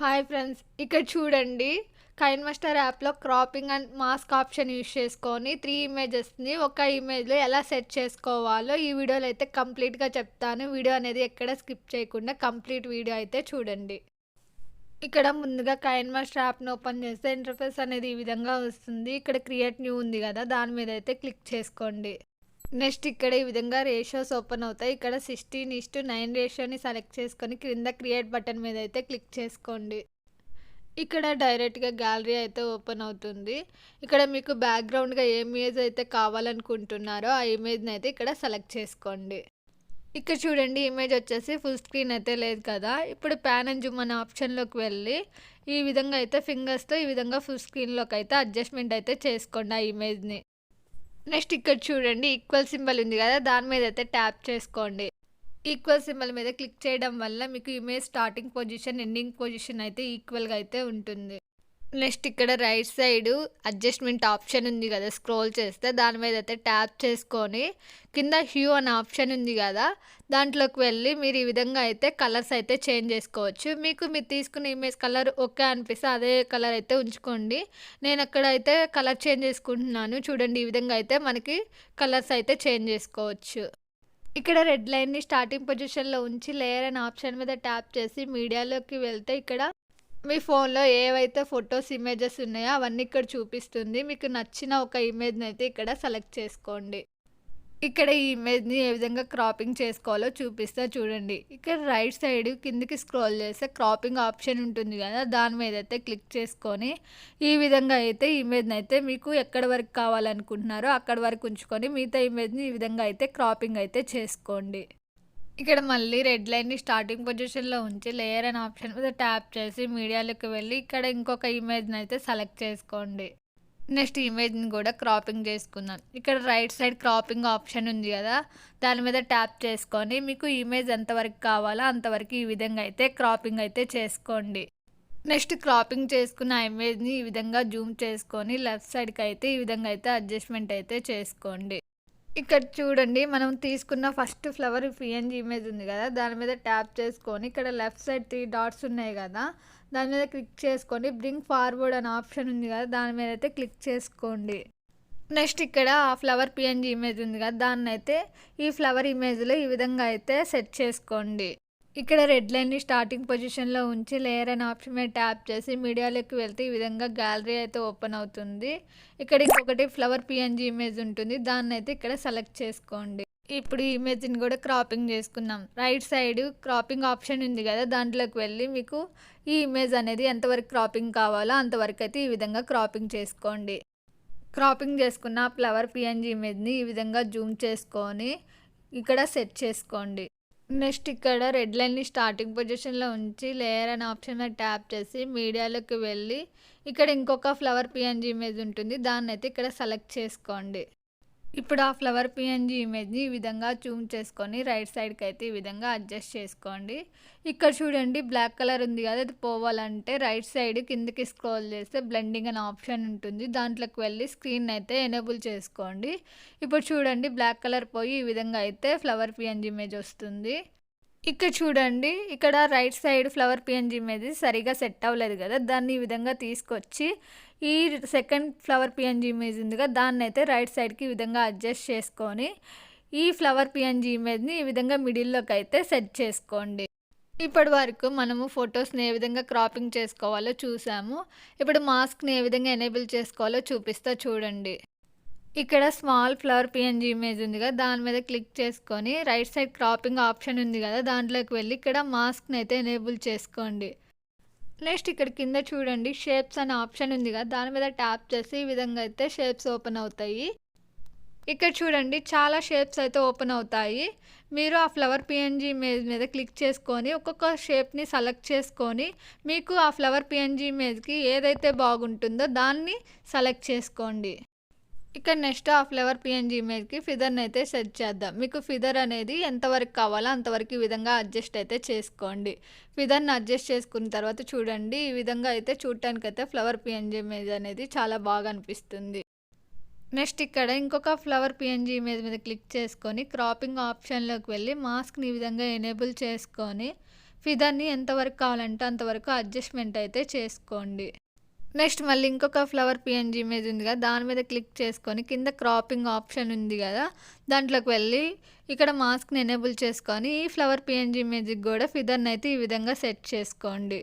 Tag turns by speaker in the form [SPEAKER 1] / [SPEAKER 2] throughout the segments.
[SPEAKER 1] Hi friends, ఇక్కడ చూడండి. కైన్‌మాస్టర్ యాప్‌లో cropping and mask option use చేసుకొని 3 ఇమేజెస్‌ని ఒక ఇమేజ్‌లో ఎలా సెట్ చేసుకోవాలో ఈ వీడియోలో అయితే కంప్లీట్‌గా చెప్తాను. వీడియో అనేది ఎక్కడ స్కిప్ చేయకుండా కంప్లీట్ వీడియో అయితే చూడండి. ఇక్కడ ముందుగా కైన్‌మాస్టర్ యాప్‌ని ఓపెన్ చేస్తే ఇంటర్ఫేస్ అనేది ఈ విధంగా వస్తుంది. ఇక్కడ క్రియేట్ న్యూ ఉంది కదా! దాని మీద అయితే క్లిక్ చేసుకోండి. నెక్స్ట్ ఇక్కడ ఈ విధంగా రేషియోస్ ఓపెన్ అవుతాయి. ఇక్కడ 16:9 రేషియోని సెలెక్ట్ చేసుకొని క్రింద క్రియేట్ బటన్ మీద అయితే క్లిక్ చేసుకోండి. ఇక్కడ డైరెక్ట్‌గా గ్యాలరీ అయితే ఓపెన్ అవుతుంది. ఇక్కడ మీకు బ్యాక్‌గ్రౌండ్‌గా ఏ ఇమేజ్ అయితే కావాలనుకుంటున్నారో ఆ ఇమేజ్‌ని అయితే ఇక్కడ సెలెక్ట్ చేసుకోండి. ఇక్కడ చూడండి, ఇమేజ్ వచ్చేసి ఫుల్ స్క్రీన్ అయితే లేదు కదా! ఇప్పుడు పాన్ అండ్ జూమ్ అనే ఆప్షన్‌లోకి వెళ్ళి ఈ విధంగా అయితే ఫింగర్స్‌తో ఈ విధంగా ఫుల్ స్క్రీన్‌లోకి అయితే అడ్జస్ట్‌మెంట్ అయితే చేసుకోండి ఆ ఇమేజ్‌ని. నెక్స్ట్ ఇక్కడ చూడండి, ఈక్వల్ సింబల్ ఉంది కదా! దాని మీద అయితే ట్యాప్ చేసుకోండి. ఈక్వల్ సింబల్ మీద క్లిక్ చేయడం వల్ల మీకు image starting position, ending position అయితే ఈక్వల్‌గా అయితే ఉంటుంది. నెక్స్ట్ ఇక్కడ రైట్ సైడ్ అడ్జస్ట్మెంట్ ఆప్షన్ ఉంది కదా! స్క్రోల్ చేస్తే దాని మీద అయితే ట్యాప్ చేసుకొని కింద హ్యూ అనే ఆప్షన్ ఉంది కదా! దాంట్లోకి వెళ్ళి మీరు ఈ విధంగా అయితే కలర్స్ అయితే చేంజ్ చేసుకోవచ్చు. మీరు తీసుకున్న ఇమేజ్ కలర్ ఓకే అనిపిస్తే అదే కలర్ అయితే ఉంచుకోండి. నేను అక్కడైతే కలర్ చేంజ్ చేసుకుంటున్నాను. చూడండి, ఈ విధంగా అయితే మనకి కలర్స్ అయితే చేంజ్ చేసుకోవచ్చు. ఇక్కడ రెడ్ లైన్‌ని స్టార్టింగ్ పొజిషన్‌లో ఉంచి లేయర్ అనే ఆప్షన్ మీద ట్యాప్ చేసి మీడియాలోకి వెళ్తే ఇక్కడ మీ ఫోన్‌లో ఏవైతే ఫోటోస్, ఇమేజెస్ ఉన్నాయో అవన్నీ ఇక్కడ చూపిస్తుంది. మీకు నచ్చిన ఒక ఇమేజ్‌నైతే ఇక్కడ సెలెక్ట్ చేసుకోండి. ఇక్కడ ఈ ఇమేజ్‌ని ఏ విధంగా క్రాపింగ్ చేసుకోవాలో చూపిస్తా చూడండి. ఇక్కడ రైట్ సైడ్ కిందకి స్క్రోల్ చేస్తే క్రాపింగ్ ఆప్షన్ ఉంటుంది కదా! దాని మీద అయితే క్లిక్ చేసుకొని ఈ విధంగా అయితే ఇమేజ్‌నైతే మీకు ఎక్కడి వరకు కావాలనుకుంటున్నారో అక్కడి వరకు ఉంచుకొని మిగతా ఇమేజ్‌ని ఈ విధంగా అయితే క్రాపింగ్ అయితే చేసుకోండి. ఇక్కడ మళ్ళీ రెడ్ లైన్‌ని స్టార్టింగ్ పొజిషన్‌లో ఉంచి లేయర్ అనే ఆప్షన్ మీద ట్యాప్ చేసి మీడియాలోకి వెళ్ళి ఇక్కడ ఇంకొక ఇమేజ్‌నైతే సెలెక్ట్ చేసుకోండి. నెక్స్ట్ ఇమేజ్‌ని కూడా క్రాపింగ్ చేసుకుందాం. ఇక్కడ రైట్ సైడ్ క్రాపింగ్ ఆప్షన్ ఉంది కదా! దాని మీద ట్యాప్ చేసుకొని మీకు ఇమేజ్ ఎంతవరకు కావాలో అంతవరకు ఈ విధంగా అయితే క్రాపింగ్ అయితే చేసుకోండి. నెక్స్ట్ క్రాపింగ్ చేసుకున్న ఇమేజ్‌ని ఈ విధంగా జూమ్ చేసుకొని లెఫ్ట్ సైడ్‌కి అయితే ఈ విధంగా అయితే అడ్జస్ట్‌మెంట్ అయితే చేసుకోండి. ఇక్కడ చూడండి, మనం తీసుకున్న ఫస్ట్ ఫ్లవర్ పీఎన్‌జీ ఇమేజ్ ఉంది కదా! దాని మీద ట్యాప్ చేసుకొని ఇక్కడ లెఫ్ట్ సైడ్ 3 డాట్స్ ఉన్నాయి కదా! దాని మీద క్లిక్ చేసుకొని బ్రింగ్ ఫార్వర్డ్ అనే ఆప్షన్ ఉంది కదా! దాని మీద అయితే క్లిక్ చేసుకోండి. నెక్స్ట్ ఇక్కడ ఆ ఫ్లవర్ పీఎన్‌జీ ఇమేజ్ ఉంది కదా! దాన్నైతే ఈ ఫ్లవర్ ఇమేజ్‌లో ఈ విధంగా అయితే సెట్ చేసుకోండి. ఇక్కడ రెడ్ లైన్‌ని స్టార్టింగ్ పొజిషన్‌లో ఉంచి లేయర్ అనే ఆప్షన్ మీద ట్యాప్ చేసి మీడియాలోకి వెళ్తే ఈ విధంగా గ్యాలరీ అయితే ఓపెన్ అవుతుంది. ఇక్కడ ఇంకొకటి ఫ్లవర్ పీఎన్‌జీ ఇమేజ్ ఉంటుంది. దాన్నైతే ఇక్కడ సెలెక్ట్ చేసుకోండి. ఇప్పుడు ఈ ఇమేజ్‌ని కూడా క్రాపింగ్ చేసుకుందాం. రైట్ సైడ్ క్రాపింగ్ ఆప్షన్ ఉంది కదా! దాంట్లోకి వెళ్ళి మీకు ఈ ఇమేజ్ అనేది ఎంతవరకు క్రాపింగ్ కావాలో అంతవరకు అయితే ఈ విధంగా క్రాపింగ్ చేసుకోండి. క్రాపింగ్ చేసుకున్న ఫ్లవర్ పీఎన్‌జీ ఇమేజ్‌ని ఈ విధంగా జూమ్ చేసుకొని ఇక్కడ సెట్ చేసుకోండి. నెక్స్ట్ ఇక్కడ రెడ్ లైన్‌ని స్టార్టింగ్ పొజిషన్‌లో ఉంచి లేయర్ అనే ఆప్షన్ మీద ట్యాప్ చేసి మీడియాలోకి వెళ్ళి ఇక్కడ ఇంకొక ఫ్లవర్ పీఎన్‌జీ ఇమేజ్ ఉంటుంది. దాన్నైతే ఇక్కడ సెలెక్ట్ చేసుకోండి. ఇప్పుడు ఆ ఫ్లవర్ పీఎన్‌జీ ఇమేజ్‌ని ఈ విధంగా జూమ్ చేసుకొని రైట్ సైడ్‌కి అయితే ఈ విధంగా అడ్జస్ట్ చేసుకోండి. ఇక్కడ చూడండి, బ్లాక్ కలర్ ఉంది కదా! అది పోవాలంటే రైట్ సైడ్ కిందకి స్క్రోల్ చేస్తే బ్లెండింగ్ అనే ఆప్షన్ ఉంటుంది. దాంట్లోకి వెళ్ళి స్క్రీన్ అయితే ఎనేబుల్ చేసుకోండి. ఇప్పుడు చూడండి, బ్లాక్ కలర్ పోయి ఈ విధంగా అయితే ఫ్లవర్ పీఎన్‌జీ ఇమేజ్ వస్తుంది. ఇక్కడ చూడండి, ఇక్కడ right side flower PNG image సరిగ్గా సెట్ అవ్వలేదు కదా! దాన్ని ఈ విధంగా తీసుకొచ్చి ఈ సెకండ్ ఫ్లవర్ పీఎన్‌జీ ఇమేజ్ ఉంది కదా! దాన్నైతే రైట్ సైడ్‌కి ఈ విధంగా అడ్జస్ట్ చేసుకొని ఈ ఫ్లవర్ పీఎన్‌జీ ఇమేజ్‌ని ఈ విధంగా మిడిల్‌లోకి అయితే సెట్ చేసుకోండి. ఇప్పటి వరకు మనము ఫొటోస్‌ని ఏ విధంగా క్రాపింగ్ చేసుకోవాలో చూసాము. ఇప్పుడు మాస్క్‌ని ఏ విధంగా ఎనేబుల్ చేసుకోవాలో చూపిస్తా చూడండి. ఇక్కడ స్మాల్ ఫ్లవర్ పీఎన్‌జీ ఇమేజ్ ఉంది కదా! దాని మీద క్లిక్ చేసుకొని రైట్ సైడ్ క్రాపింగ్ ఆప్షన్ ఉంది కదా! దాంట్లోకి వెళ్ళి ఇక్కడ మాస్క్‌ని అయితే ఎనేబుల్ చేసుకోండి. నెక్స్ట్ ఇక్కడ కింద చూడండి, షేప్స్ అనే ఆప్షన్ ఉంది కదా! దాని మీద ట్యాప్ చేసి ఈ విధంగా అయితే షేప్స్ ఓపెన్ అవుతాయి. ఇక్కడ చూడండి, చాలా షేప్స్ అయితే ఓపెన్ అవుతాయి. మీరు ఆ ఫ్లవర్ పీఎన్‌జీ ఇమేజ్ మీద క్లిక్ చేసుకొని ఒక్కొక్క షేప్‌ని సెలెక్ట్ చేసుకొని మీకు ఆ ఫ్లవర్ పీఎన్‌జీ ఇమేజ్‌కి ఏదైతే బాగుంటుందో దాన్ని సెలెక్ట్ చేసుకోండి. ఇక్కడ నెక్స్ట్ ఆ ఫ్లవర్ పీఎన్‌జీ ఇమేజ్‌కి ఫిదర్‌ని అయితే సెట్ చేద్దాం. మీకు ఫిదర్ అనేది ఎంతవరకు కావాలో అంతవరకు ఈ విధంగా అడ్జస్ట్ అయితే చేసుకోండి. ఫిదర్‌ని అడ్జస్ట్ చేసుకున్న తర్వాత చూడండి, ఈ విధంగా అయితే చూడటానికైతే ఫ్లవర్ పీఎన్‌జీ ఇమేజ్ అనేది చాలా బాగా అనిపిస్తుంది. నెక్స్ట్ ఇక్కడ ఇంకొక ఫ్లవర్ పీఎన్‌జీ ఇమేజ్ మీద క్లిక్ చేసుకొని క్రాపింగ్ ఆప్షన్‌లోకి వెళ్ళి మాస్క్‌ని ఈ విధంగా ఎనేబుల్ చేసుకొని ఫిదర్‌ని ఎంతవరకు కావాలంటే అంతవరకు అడ్జస్ట్‌మెంట్ అయితే చేసుకోండి. నెక్స్ట్ మళ్ళీ ఇంకొక ఫ్లవర్ పీఎన్‌జీ ఇమేజ్ ఉంది కదా! దాని మీద క్లిక్ చేసుకొని కింద క్రాపింగ్ ఆప్షన్ ఉంది కదా! దాంట్లోకి వెళ్ళి ఇక్కడ మాస్క్‌ని ఎనేబుల్ చేసుకొని ఈ ఫ్లవర్ పీఎన్‌జీ ఇమేజ్‌కి కూడా ఫిదర్‌ని అయితే ఈ విధంగా సెట్ చేసుకోండి.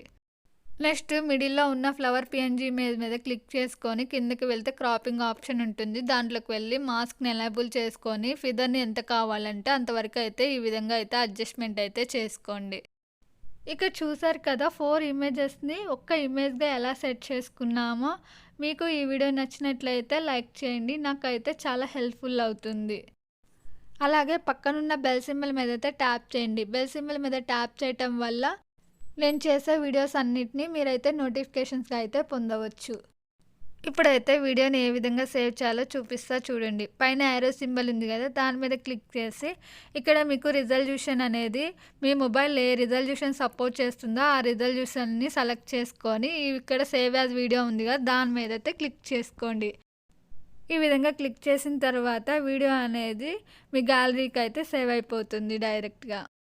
[SPEAKER 1] నెక్స్ట్ మిడిల్‌లో ఉన్న ఫ్లవర్ పీఎన్‌జీ ఇమేజ్ మీద క్లిక్ చేసుకొని కిందకి వెళ్తే క్రాపింగ్ ఆప్షన్ ఉంటుంది. దాంట్లోకి వెళ్ళి మాస్క్‌ని ఎనేబుల్ చేసుకొని ఫిదర్‌ని ఎంత కావాలంటే అంతవరకు అయితే ఈ విధంగా అయితే అడ్జస్ట్‌మెంట్ అయితే చేసుకోండి. ఇక చూసారు కదా 4 ఇమేజెస్‌ని ఒక్క ఇమేజ్‌గా ఎలా సెట్ చేసుకున్నామో. మీకు ఈ వీడియో నచ్చినట్లయితే లైక్ చేయండి. నాకైతే చాలా హెల్ప్‌ఫుల్ అవుతుంది. అలాగే పక్కనున్న బెల్ సింబల్ మీద అయితే ట్యాప్ చేయండి. బెల్ సింబల్ మీద ట్యాప్ చేయటం వల్ల నేను చేసే వీడియోస్ అన్నిటిని మీరైతే నోటిఫికేషన్స్‌గా అయితే పొందవచ్చు. ఇప్పుడైతే వీడియోని ఏ విధంగా సేవ్ చేయాలో చూపిస్తా చూడండి. పైన యారో సింబల్ ఉంది కదా! దాని మీద క్లిక్ చేసి ఇక్కడ మీకు రిజల్యూషన్ అనేది మీ మొబైల్ ఏ రిజల్యూషన్ సపోర్ట్ చేస్తుందో ఆ రిజల్యూషన్‌ని సెలెక్ట్ చేసుకొని ఇక్కడ సేవ్ యాజ్ వీడియో ఉంది కదా! దాని మీద అయితే క్లిక్ చేసుకోండి. ఈ విధంగా క్లిక్ చేసిన తర్వాత వీడియో అనేది మీ గ్యాలరీకి అయితే సేవ్ అయిపోతుంది డైరెక్ట్‌గా.